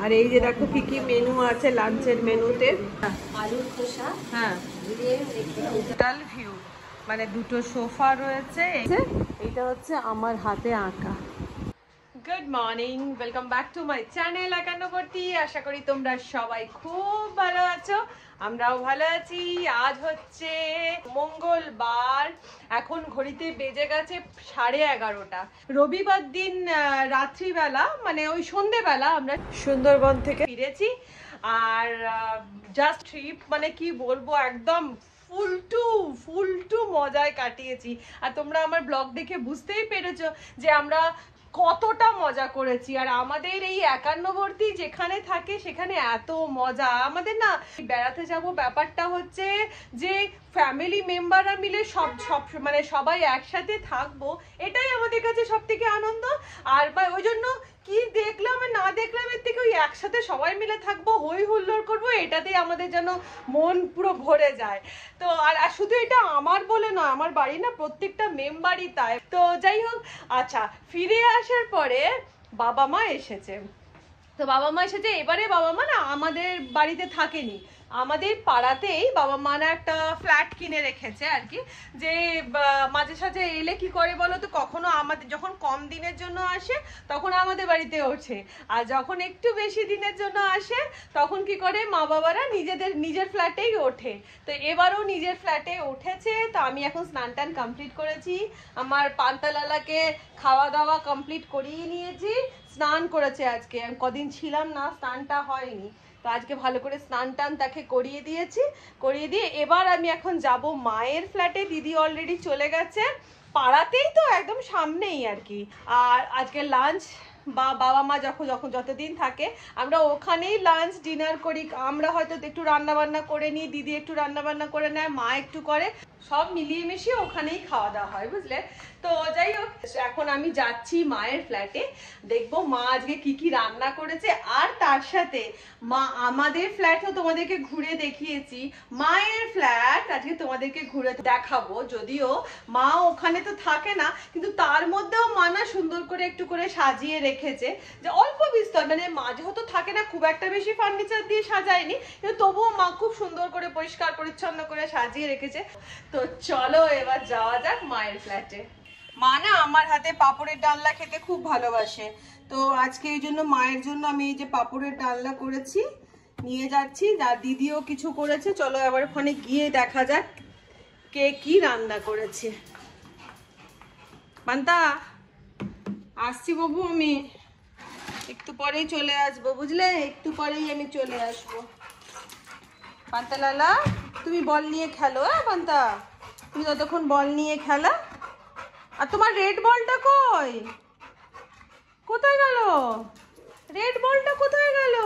আর এই যে দেখো কি কি মেনু আছে লাঞ্চের মেনুতে। আলুর খোসা, হ্যাঁ, টোটাল ভিউ, মানে দুটো সোফা রয়েছে। এটা হচ্ছে আমার হাতে আঁকা। Good morning, welcome back to my channel একান্নবর্তী। আশা করি তোমরা সবাই খুব ভালো আছো, আমরাও ভালো আছি। আজ হচ্ছে মঙ্গলবার, এখন ঘড়িতে বেজে গেছে 11:30। রবিবার দিন রাত্রিবেলা, মানে ওই সন্ধেবেলা আমরা সুন্দরবন থেকে ফিরেছি। আর জাস্ট ট্রিপ মানে কি বলবো, একদম ফুল টু মজায় কাটিয়েছি। আর তোমরা আমার ব্লগ দেখে বুঝতেই পেরেছো যে আমরা কতটা মজা করেছি। আর আমাদের এই একান্নবর্তী যেখানে থাকে সেখানে এত মজা। আমাদের না বেড়াতে যাব, ব্যাপারটা হচ্ছে যে ফ্যামিলি মেম্বাররা মিলে সব মানে সবাই একসাথে থাকবো, এটাই আমাদের কাছে সব থেকে আনন্দ। আর ওই জন্য কি দেখলাম না দেখলাম এর থেকে ওই একসাথে সবাই মিলে থাকবো, হই হুল্লোড় করবো, এটাতেই আমাদের যেন মন পুরো ভরে যায়। তো আর শুধু এটা আমার বলে নয়, আমার বাড়ি না প্রত্যেকটা মেম্বারই তাই। তো যাই হোক, আচ্ছা, ফিরে আসার পরে বাবা মা এসেছে। তো বাবা মা এসেছে, এবারে বাবা মা না আমাদের বাড়িতে থাকেনি, আমাদের পাড়াতেই বাবা মা না একটা ফ্ল্যাট কিনে রেখেছে আর কি। যে মাঝে সাঝে এলে কি করে বলো তো, কখনো আমাদের যখন কম দিনের জন্য আসে তখন আমাদের বাড়িতে ওঠে, আর যখন একটু বেশি দিনের জন্য আসে তখন কি করে মা বাবারা নিজের ফ্ল্যাটেই ওঠে। তো এবারও নিজের ফ্ল্যাটে উঠেছে। তো আমি এখন স্নান টান কমপ্লিট করেছি, আমার পান্তালালাকে খাওয়া দাওয়া কমপ্লিট করিয়ে নিয়েছি। স্নান করেছে আজকে, আমি কদিন ছিলাম না, স্নানটা হয়নি। তো আজকে ভালো করে স্নান টান তাকে করিয়ে দিয়েছি, করিয়ে দিয়ে এবার আমি এখন যাব মায়ের ফ্ল্যাটে। দিদি অলরেডি চলে গেছে, পাড়াতেই তো একদম সামনেই আর কি। আর আজকে লাঞ্চ বাবা মা যতদিন থাকে আমরা ওখানেই লাঞ্চ ডিনার করি। আমরা হয়তো একটু রান্না বান্না করে নিই, দিদি একটু রান্না বান্না করে নেয়, মা একটু করে, সব মিলিয়ে মিশিয়ে ওখানেই খাওয়া দাওয়া হয়, বুঝলে। তো যাই হোক, এখন আমি যাচ্ছি মায়ের ফ্ল্যাটে, দেখবো মা আজকে কি কি রান্না করেছে। আর তার সাথে মা আমাদের ফ্ল্যাটও তোমাদেরকে ঘুরে দেখিয়েছি, মায়ের ফ্ল্যাট আজকে তোমাদেরকে ঘুরে দেখাবো। যদিও মা ওখানে তো থাকে না, কিন্তু তার মধ্যেও মা না সুন্দর করে একটু করে সাজিয়ে রেখেছে, যে অল্প বিস্তর, মানে মা যেহেতু থাকে না খুব একটা বেশি ফার্নিচার দিয়ে সাজায়নি, কিন্তু তবুও মা খুব সুন্দর করে পরিষ্কার পরিচ্ছন্ন করে সাজিয়ে রেখেছে। তো চলো এবার যাওয়া যাক মায়ের ফ্ল্যাটে। মা না আমার হাতে পাঁপড়ের ডালনা খেতে খুব ভালোবাসে, তো আজকে এই জন্য মায়ের জন্য আমি এই যে পাঁপড়ের ডালনা করেছি, নিয়ে যাচ্ছি। আর দিদিও কিছু করেছে, চলো এবার ওখানে গিয়ে দেখা যাক কে কি রান্না করেছে। পান্তা, আসছি বাবু, আমি একটু পরেই চলে আসবো, বুঝলে, একটু পরেই আমি চলে আসবো। পান্তা লালা, তুমি বল নিয়ে খেলো। হ্যাঁ পান্তা, তুমি ততক্ষণ বল নিয়ে খেলা। আর তোমার রেড বলটা কই, কোথায় গেল? রেড বলটা কোথায় গেল?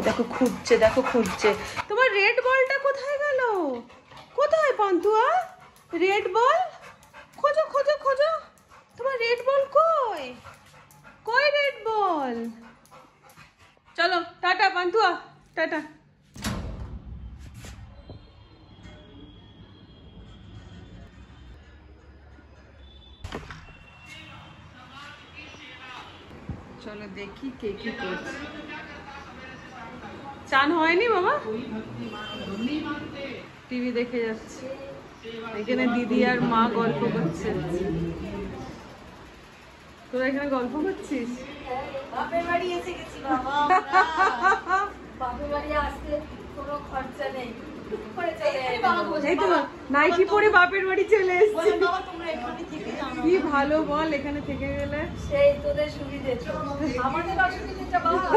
দেখো খুঁজছে, দেখো খুঁজছে, তোমার রেড বলটা কোথায় গেল? কোথায় পান্তুয়া রেড বল? খোঁজো খোঁজো খোঁজো, তোমার রেড বল কই? কই রেড বল? চলো টাটা পান্তুয়া, টাটা। চলো দেখি কে কি করছে। চান হয়নি বাবা, টিভি দেখে যাচ্ছে, এখানে দিদি আর মা গল্প করছে। তোরা এখানে গল্প করছিস? বাপের বাড়ি এসে গেছি বাবা, বাপের বাড়ি আসতে কোনো খরচা নেই, এই তো নাইটি পরে বাপের বাড়ি চলে এসেছি। কি ভালো বল, এখানে থেকে গেলে সেই তোদের সুবিধে, আমাদের অসুবিধা বাবা,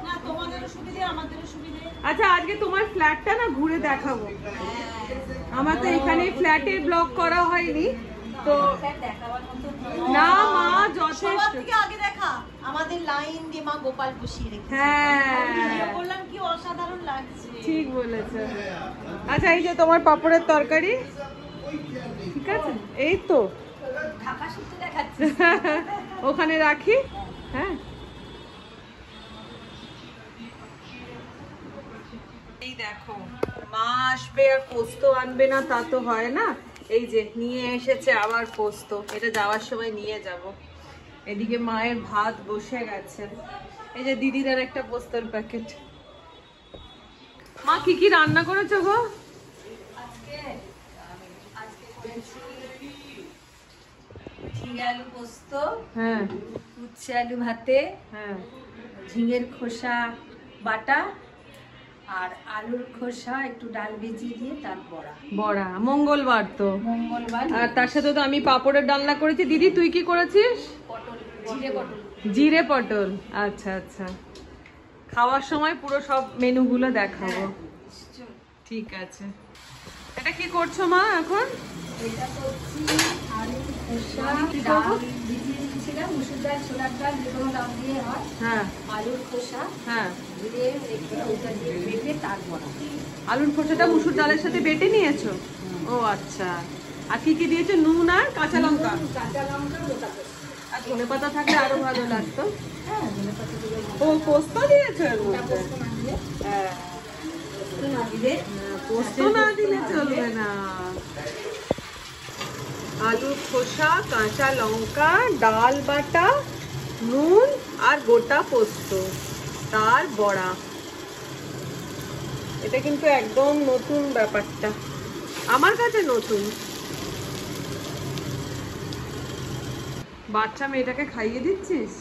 না তোমাদেরও সুবিধে আমাদেরও সুবিধে। আচ্ছা, আজকে তোমার ফ্ল্যাটটা না ঘুরে দেখাবো। আমার তো এখানে ফ্ল্যাটের ব্লগ করা হয়নি, তো না মা যথেষ্ট আগে দেখা আমাদের লাইন দিয়ে মা গোপাল বসিয়ে রেখেছে। হ্যাঁ বললাম কি অসাধারণ লাগছে, ঠিক বলেছে। আচ্ছা, এই যে তোমার পাপড়ের তরকারি, ঠিক আছে, এই তো ঢাকা শুদ্ধ দেখাচ্ছে, ওখানে রাখি। হ্যাঁ, এই দেখো মা আসবে আর পোস্ত আনবে না তা তো হয় না, এই যে নিয়ে এসেছে আবার পোস্ত, এটা যাওয়ার সময় নিয়ে যাব। এদিকে মায়ের ভাত বসে গেছে, এই যে দিদিদের একটা পোস্তর প্যাকেট। মা কি কি রান্না করেছো গো? ঝিঙে আলু পোস্ত, হ্যাঁ উচ্ছে আলু ভাতে, হ্যাঁ, ঝিঙের খোসা বাটা আর আলুর খোসা একটু ডাল ভিজিয়ে দিয়ে তার বড়া। বড়া মঙ্গলবার তো। মঙ্গলবার। আর তার সাথে তো আমি পাপড়ের ডালনা করেছি। দিদি তুই কি করেছিস? পটল, জিরে পটল। জিরে পটল। আচ্ছা আচ্ছা, খাওয়ার সময় পুরো সব মেনুগুলো দেখাবো। ঠিক আছে। এটা কি করছো মা এখন? এটা করছি আলুর খোসা, কি ডাল করবো? ভিজিয়ে দিয়েছিলাম, মুসুর ডাল, ছোলার ডাল, যে কোনো ডাল দিয়ে হয়। হ্যাঁ আলুর খোসা হ্যাঁ, দিয়ে রেখে ওটা দিয়ে বেটে তার বড়া। আলুর খোসাটা মুসুর ডালের সাথে বেটে নিয়েছো? ও আচ্ছা। আর কি কি দিয়েছো? নুন আর কাঁচা লঙ্কা। কাঁচা লঙ্কা, গোটা পোস্ত। আর ধনেপাতা থাকলে আরো ভালো লাগতো। হ্যাঁ, ধনেপাতা দিলে ও পোস্ত দিয়েছো এর গোটা মধ্যে? পোস্ত না দিলে, হ্যাঁ, পোস্ত না দিলে পোস্ত না দিলে চলবে না। আলু খোসা, কাঁচা লঙ্কা, ডাল বাটা, নুন আর গোটা পোস্ত, তার বড়া। এটা কিন্তু একদম নতুন ব্যাপারটা, আমার কাছে নতুন। বাচ্চা মেয়েটাকে খাইয়ে দিচ্ছিস?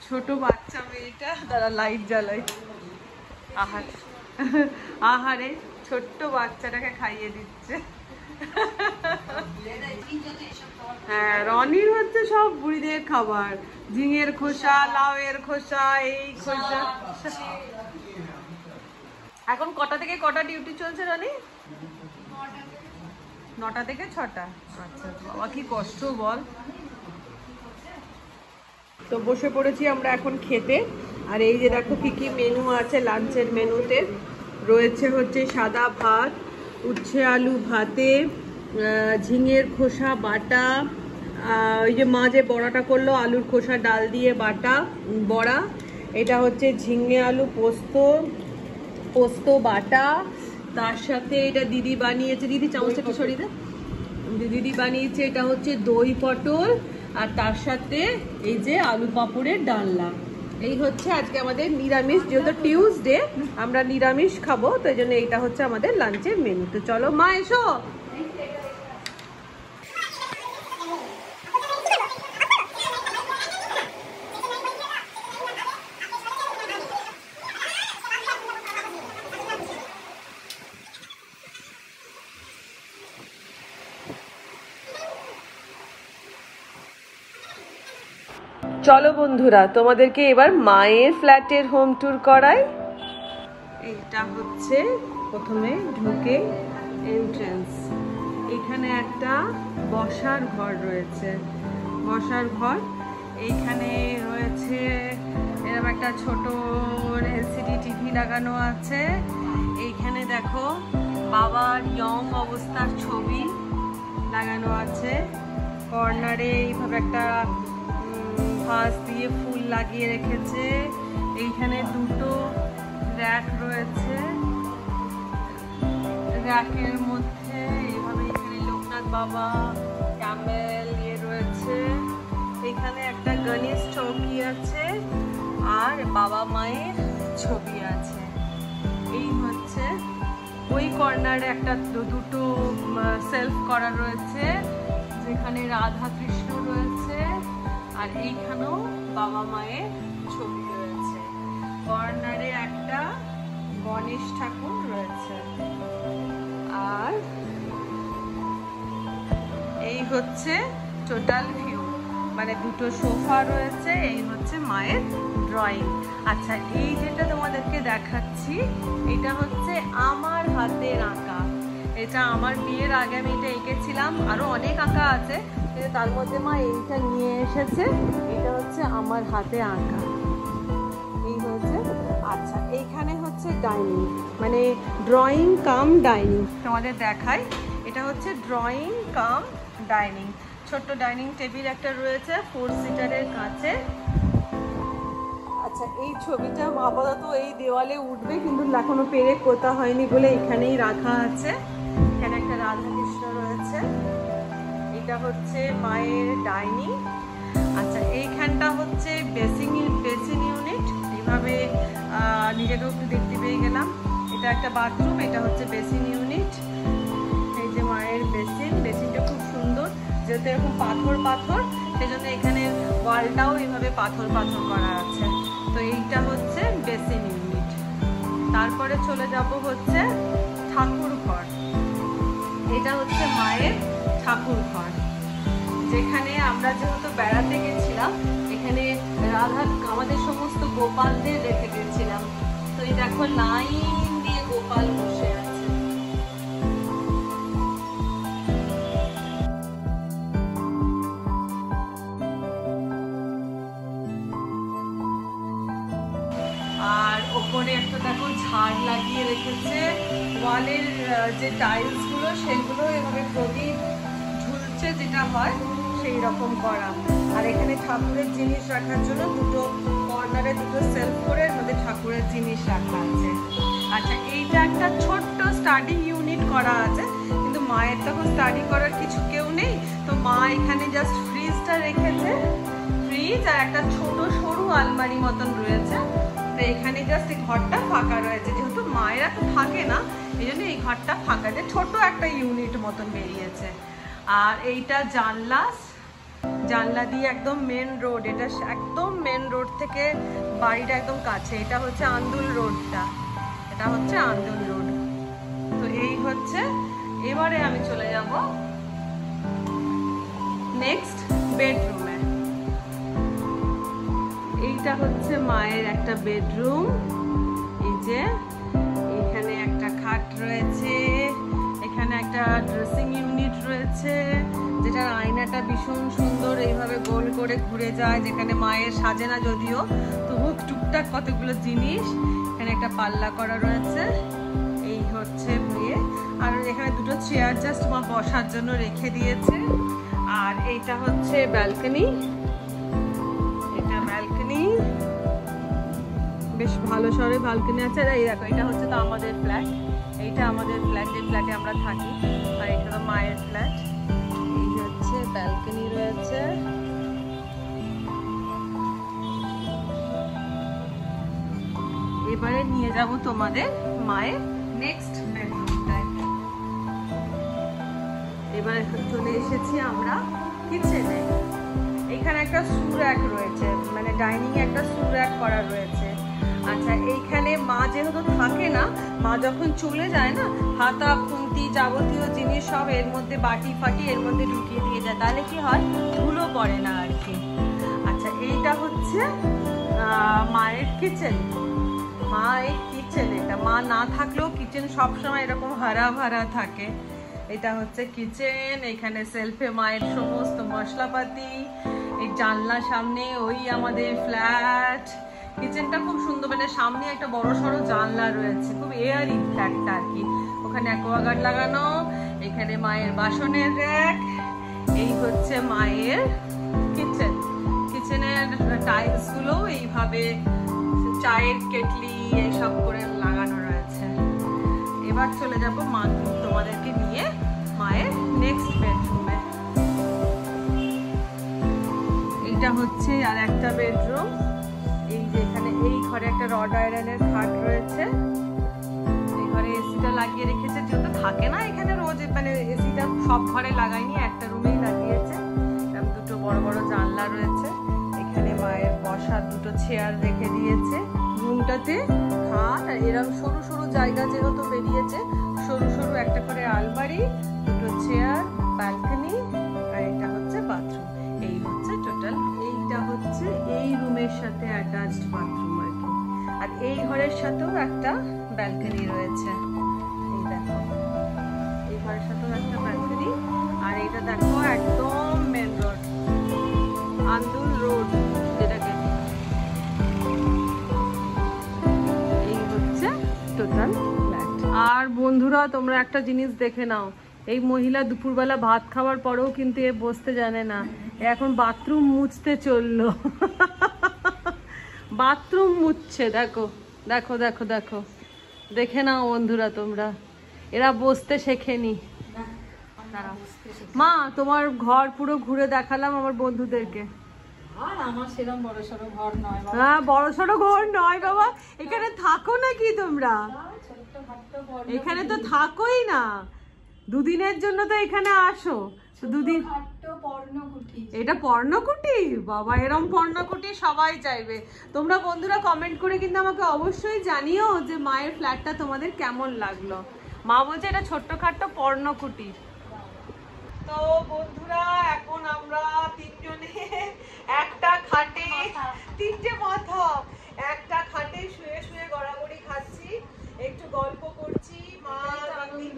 ছোট বাচ্চা মেয়েটা, তারা লাইট জ্বালাই। আহার আহারে, ছোট্ট বাচ্চাটাকে খাইয়ে দিচ্ছে। হ্যাঁ, রনির হচ্ছে সব বুড়িদের খাবার। ঝিঙের খোসা, লাউয়ের খোসা, এই খোসা। এখন কটা থেকে কটা ডিউটি চলছে রনি? 9টা থেকে 6টা। আচ্ছা বাবা, কি কষ্ট বল। তো বসে পড়েছি আমরা এখন খেতে। আর এই যে দেখো কি কি মেনু আছে লাঞ্চের মেনুতে। রয়েছে হচ্ছে সাদা ভাত, উচ্ছে আলু ভাতে, ঝিঙের খোসা বাটা, ওই যে মা যে বড়াটা করলো আলুর খোসা ডাল দিয়ে বাটা বড়া, এটা হচ্ছে ঝিঙে আলু পোস্ত, পোস্ত বাটা, তার সাথে এটা দিদি বানিয়েছে। দিদি চামচটা একটু সরিয়ে দে। দিদি বানিয়েছে এটা হচ্ছে দই পটল, আর তার সাথে এই যে আলু পাঁপড়ের ডালনা। এই হচ্ছে আজকে আমাদের নিরামিষ, যেহেতু টিউসডে আমরা নিরামিষ খাবো, তো এই জন্য এইটা হচ্ছে আমাদের লাঞ্চের মেনু। তো চলো মা এসো। চলো বন্ধুরা, তোমাদেরকে এবার মায়ের ফ্ল্যাটের হোম ট্যুর করাই। এইটা হচ্ছে প্রথমে ঢুকে এন্ট্রেন্স। এখানে একটা বসার ঘর রয়েছে, বসার ঘর। এইখানে রয়েছে এরকম একটা ছোট এলসিডি টিভি লাগানো আছে। এইখানে দেখো বাবার ইয়ং অবস্থার ছবি লাগানো আছে। কর্নারে এইভাবে একটা ভাস দিয়ে ফুল লাগিয়ে রেখেছে। এইখানে দুটো র্যাক রয়েছে, র্যাকের মধ্যে এইভাবে এখানে লোকনাথ বাবা, ক্যামেল ইয়ে রয়েছে। এখানে একটা গণেশ চৌকি আছে আর বাবা মায়ের ছবি আছে। এই হচ্ছে ওই কর্নারে একটা দুটো সেলফ করা রয়েছে, যেখানে রাধা কৃষ্ণ রয়েছে, আর এইখানেও বাবা মায়ের ছবি রয়েছে। কর্নারে একটা গণেশ ঠাকুর রয়েছে। আর এই হচ্ছে টোটাল ভিউ, মানে দুটো সোফা রয়েছে। এই হচ্ছে মায়ের ড্রয়িং। আচ্ছা, এই যেটা তোমাদেরকে দেখাচ্ছি এটা হচ্ছে আমার হাতের আঁকা। এটা আমার বিয়ের আগে আমি এটা এঁকেছিলাম, আরো অনেক আঁকা আছে, কিন্তু তার মধ্যে মা এইটা নিয়ে এসেছে। এটা হচ্ছে আমার হাতে আঁকা। এই হচ্ছে। আচ্ছা, এইখানে হচ্ছে ডাইনিং, মানে ড্রয়িং কাম ডাইনিং। তোমাদের দেখাই, এটা হচ্ছে ড্রয়িং কাম ডাইনিং। ছোট্ট ডাইনিং টেবিল একটা রয়েছে 4 সিটারের কাছে। আচ্ছা, এই ছবিটা আপাতত এই দেওয়ালে উঠবে, কিন্তু এখনো পেরে কোথা হয়নি বলে এখানেই রাখা আছে। এখানে একটা রাধা কৃষ্ণ রয়েছে। এটা হচ্ছে মায়ের ডাইনিং। আচ্ছা, এইখানটা হচ্ছে বেসিন ইউনিট এইভাবে নিজেকেও একটু দেখতে পেয়ে গেলাম। এটা একটা বাথরুম, এটা হচ্ছে বেসিন ইউনিট। এই যে মায়ের বেসিনটা খুব সুন্দর, যেহেতু এরকম পাথর সেই জন্য এখানে ওয়ালটাও এইভাবে পাথর করা আছে। তো এইটা হচ্ছে বেসিন ইউনিট। তারপরে চলে যাব হচ্ছে ঠাকুর ঘর। এটা হচ্ছে মায়ের ঠাকুর ঘর, যেখানে আমরা যেহেতু বেড়াতে গেছিলাম, এখানে রাধা আমাদের সমস্ত গোপালদের রেখে গেছিলাম। তো এই দেখো লাইন দিয়ে গোপাল বসে আছে। আর ওপরে একটা দেখো ঝাড় লাগিয়ে রেখেছে। ওয়ালের যে টাইলস গুলো সেগুলো এভাবে প্রদীপ ঝুলছে যেটা হয় সেই রকম করা। আর এখানে ঠাকুরের জিনিস রাখার জন্য দুটো কর্নারে দুটো সেলফ করে এর মধ্যে ঠাকুরের জিনিস রাখা আছে। আচ্ছা, এইটা একটা ছোট্ট স্টাডি ইউনিট করা আছে, কিন্তু মায়ের তখন স্টাডি করার কিছু কেউ নেই, তো মা এখানে জাস্ট ফ্রিজটা রেখেছে। ফ্রিজ আর একটা ছোট সরু আলমারি মতন রয়েছে। তো এখানে জাস্ট এই ঘরটা ফাঁকা রয়েছে, যেহেতু মায়েরা তো থাকে না এই জন্য এই ঘরটা ফাঁকা, যে ছোট একটা ইউনিট মতন বেরিয়েছে। আর এইটা জানলা দিয়ে একদম মেন রোড, এটা একদম মেন রোড থেকে বাড়িটা একদম কাছে। এটা হচ্ছে আন্দুল রোডটা, এটা হচ্ছে আন্দুল রোড। তো এই হচ্ছে, এবারে আমি চলে যাব নেক্সট বেডরুমে। এইটা হচ্ছে মায়ের একটা বেডরুম। এই যে এখানে একটা খাট রয়েছে, এখানে একটা ড্রেসিং ইউনিট রয়েছে, যেটার আয়নাটা ভীষণ সুন্দর এইভাবে গোল করে ঘুরে যায়, যেখানে মায়ের সাজে না যদিও, তবু টুকটাক কতগুলো জিনিস। এখানে একটা পাল্লা করা রয়েছে। এই হচ্ছে বিয়ে। আর এখানে দুটো চেয়ার জাস্ট মা বসার জন্য রেখে দিয়েছে। আর এইটা হচ্ছে ব্যালকনি। এটা ব্যালকনি, বেশ ভালো সরে ব্যালকনি আছে। আর এই দেখো, এটা হচ্ছে তো আমাদের ফ্ল্যাট। এইটা আমাদের ফ্ল্যাট, যে ফ্ল্যাটে আমরা থাকি। আর এটা তো মায়ের ফ্ল্যাট। এই হচ্ছে ব্যালকনি রয়েছে। এবারে নিয়ে যাব তোমাদের মায়ের নেক্সট বেডরুমটায়। এবারে চলে এসেছি আমরা কিচেনে। এখানে একটা সুরাক রয়েছে, মানে ডাইনিং এ একটা সুরাক করা রয়েছে। আচ্ছা, এইখানে মা যেহেতু থাকে না, মা যখন চলে যায় না, হাতা খুন্তি যাবতীয় জিনিস সব এর মধ্যে, বাটি ফাটি এর মধ্যে ঢুকিয়ে দিয়ে যায়, তাহলে কি হয়, ধুলো পড়ে না আর কি। আচ্ছা, এইটা হচ্ছে মায়ের কিচেন। মায়ের কিচেন, এটা মা না থাকলেও কিচেন সবসময় এরকম হারা ভারা থাকে। এটা হচ্ছে কিচেন। এখানে সেলফে মায়ের সমস্ত মশলাপাতি। এই জানলার সামনে ওই আমাদের ফ্ল্যাট। কিচেনটা খুব সুন্দর, মানে সামনে একটা বড় সড়ো জানলা রয়েছে, খুব এয়ারি ফ্ল্যাটটা আর কি। ওখানে অ্যাকোয়াগার্ড লাগানো। এখানে মায়ের বাসনের র্যাক। এই হচ্ছে মায়ের কিচেন। কিচেনের টাইলস গুলো এইভাবে চায়ের কেটলি এইসব করে লাগানো রয়েছে। এবার চলে যাব মা তোমাদেরকে নিয়ে মায়ের নেক্সট বেডরুমে। এইটা হচ্ছে আর একটা বেডরুম। এই যে এখানে এই ঘরে একটা রড আয়রনের খাট রয়েছে। এই ঘরে এসিটা লাগিয়ে রেখেছে, যেহেতু থাকে না এখানে রোজ, মানে এসিটা সব ঘরে লাগায়নি, একটা রুমেই লাগিয়েছে। দুটো বড় বড় জানলা রয়েছে। এখানে মায়ের বসার দুটো চেয়ার রেখে দিয়েছে রুমটাতে। খাট আর এরকম সরু সরু জায়গা যেহেতু বেরিয়েছে, সরু সরু একটা করে আলমারি, দুটো চেয়ার, ব্যালকনি। আর এটা হচ্ছে বাথরুম। এই হচ্ছে টোটাল। এইটা হচ্ছে এই রুমের সাথে অ্যাটাচড বাথরুম আর কি। আর এই ঘরের সাথেও একটা ব্যালকনি রয়েছে। এই দেখো, এই ঘরের সাথেও একটা ব্যালকনি। আর এটা দেখো একদম মেন রোড, আন্দুল রোড যেটাকে। এই হচ্ছে টোটাল ফ্ল্যাট। আর বন্ধুরা, তোমরা একটা জিনিস দেখে নাও, এই মহিলা দুপুরবেলা ভাত খাওয়ার পরেও কিন্তু এ বসতে জানে না। এখন বাথরুম মুছতে চললো। বাথরুম মুছছে, দেখো দেখো দেখো দেখো, দেখে নাও বন্ধুরা তোমরা, এরা বসতে শেখেনি। মা, তোমার ঘর পুরো ঘুরে দেখালাম আমার বন্ধুদেরকে। আর আমার সেরকম বড় সড়ো ঘর নয় বাবা। হ্যাঁ, বড় সড়ো ঘর নয় বাবা। এখানে থাকো নাকি তোমরা? ছোট্ট খাট্ট ঘর। এখানে তো থাকোই না, দুদিনের জন্য তো এখানে আসো। দুদিন খাট্ট পর্ণকুঠি। এটা পর্ণকুটি? বাবা, এরম পর্ণকুটি সবাই চাইবে। তোমরা বন্ধুরা কমেন্ট করে কিন্তু আমাকে অবশ্যই জানিও যে মায়ের ফ্ল্যাটটা তোমাদের কেমন লাগলো। মা বলছে এটা ছোট্টখাট্ট পর্ণকুটি। তো বন্ধুরা, এখন আমরা তিনজনে একটা খাটে, তিনটে মাথা, একটা খাটে শুয়ে শুয়ে গড়াগড়ি খাচ্ছি, একটু গল্প করছি। মা আনন্দ।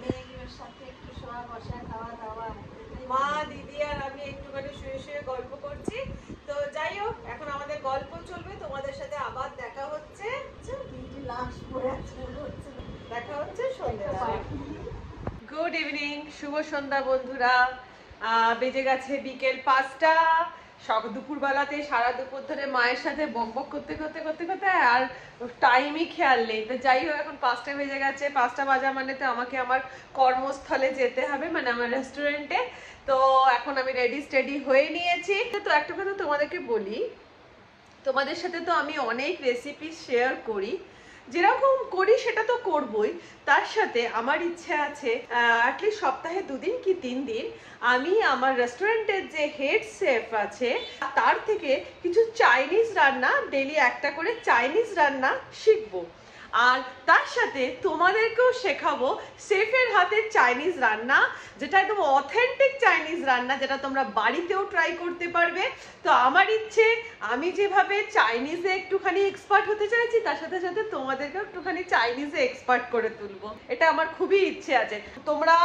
মেয়েগুলোর সাথে একটু শোয়া বসা খাওয়া দাওয়া। মা দিদি আর আমি একটুখানি শুয়ে শুয়ে গল্প করছি। তো যাই হোক, এখন আমাদের গল্প চলবে, তোমাদের সাথে আবার দেখা হচ্ছে। দেখা হচ্ছে সন্ধ্যাবেলা। গুড ইভিনিং, শুভ সন্ধ্যা বন্ধুরা। বেজে গেছে বিকেল 5টা। দুপুরবেলাতে সারা দুপুর ধরে মায়ের সাথে বক বক করতে করতে করতে করতে আর টাইমই খেয়াল নেই। তো যাই হোক, এখন 5টা বেজে গেছে। 5টা বাজা মানে তো আমাকে আমার কর্মস্থলে যেতে হবে, মানে আমার রেস্টুরেন্টে। তো এখন আমি রেডি স্টেডি হয়ে নিয়েছি। তো একটা কথা তোমাদেরকে বলি, তোমাদের সাথে তো আমি অনেক রেসিপি শেয়ার করি, যেরকম করি সেটা তো করবই, তার সাথে আমার ইচ্ছে আছে অ্যাটলিস্ট সপ্তাহে 2 দিন কি 3 দিন আমি আমার রেস্টুরেন্টের যে হেড শেফ আছে তার থেকে কিছু চাইনিজ রান্না, ডেলি একটা করে চাইনিজ রান্না শিখবো। আর তার সাথে তোমাদেরকেও শেখাবো শেফের হাতের চাইনিজ রান্না, যেটা একদম অথেন্টিক চাইনিজ রান্না, যেটা তোমরা বাড়িতেও ট্রাই করতে পারবে। তো আমার ইচ্ছে, আমি যেভাবে চাইনিজে একটুখানি এক্সপার্ট হতে চাইছি, তার সাথে সাথে তোমাদেরকেও একটুখানি চাইনিজে এক্সপার্ট করে তুলবো। এটা আমার খুবই ইচ্ছে আছে। তোমরা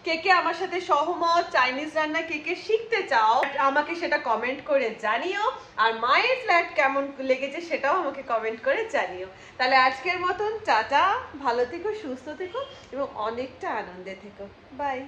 কে কে আমার সাথে সহমত, চাইনিজ রান্না কে কে শিখতে চাও আমাকে সেটা কমেন্ট করে জানিও। আর মায়ের ফ্ল্যাট কেমন লেগেছে সেটাও আমাকে কমেন্ট করে জানিও। তাহলে আজকের মতন টাটা, ভালো থেকো, সুস্থ থেকো এবং অনেকটা আনন্দে থেকো। বাই।